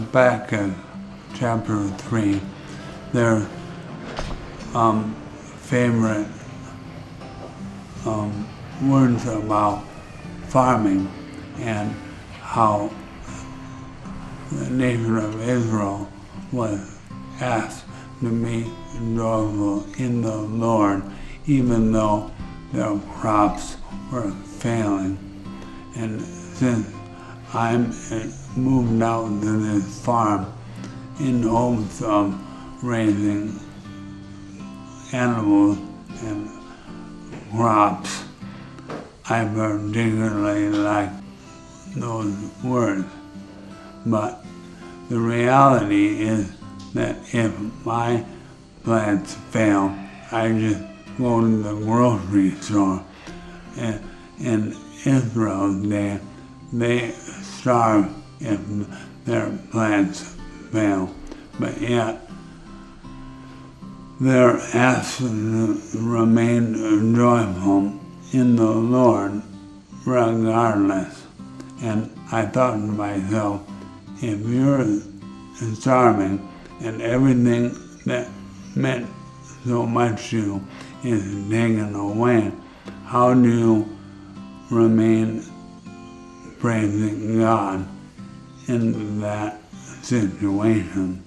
Habakkuk chapter 3, their favorite words about farming and how the nation of Israel was asked to be joyful in the Lord, even though their crops were failing. And since I'm moved out to this farm in hopes of raising animals and crops, I particularly like those words. But the reality is that if my plants fail, I just go to the grocery store. And in Israel's day, they starve if their plants fail. But yet, they're asked to remain joyful in the Lord regardless. And I thought to myself, if you're starving and everything that meant so much to you is taken away, how do you remain praising God in that situation?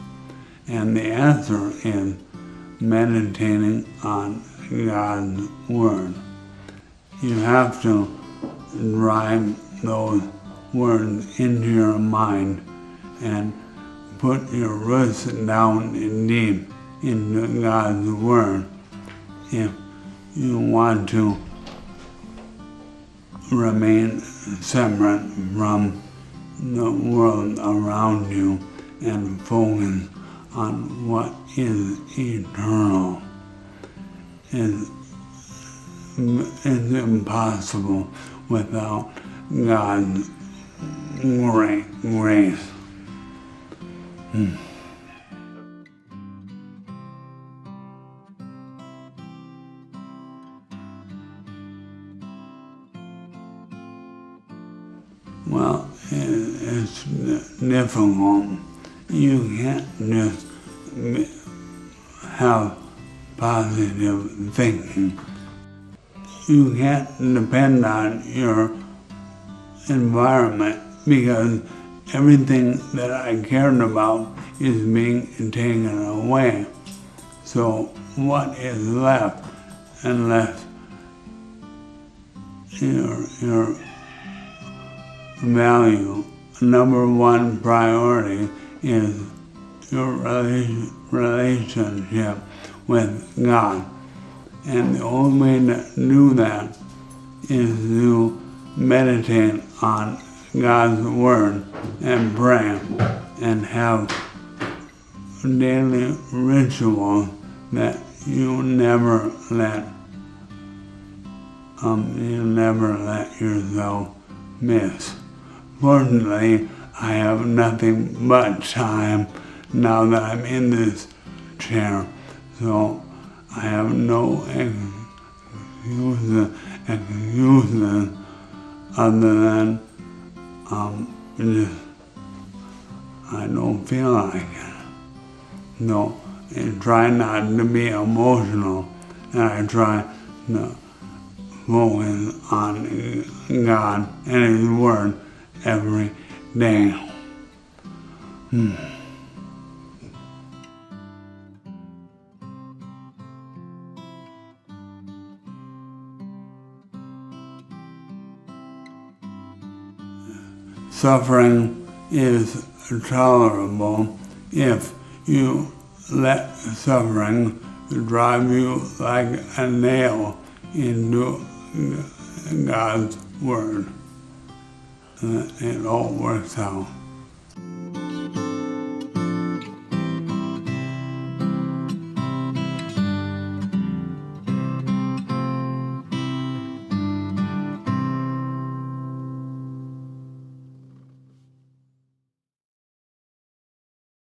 And the answer is meditating on God's Word. You have to drive those words into your mind and put your roots down deep into God's Word if you want to remain separate from the world around you and focus on what is eternal. It's impossible without God's great grace. Well, it's difficult. You can't just have positive thinking. You can't depend on your environment because everything that I cared about is being taken away. So what is left unless your value, number one priority is your relationship with God. And the only way to do that is to meditate on God's Word and pray and have daily rituals that you never let yourself miss. Fortunately, I have nothing but time now that I'm in this chair, so I have no excuses other than just I don't feel like it. No, I try not to be emotional, and I try to focus on God and His Word every day. Suffering is tolerable if you let suffering drive you like a nail into God's Word. It all works out.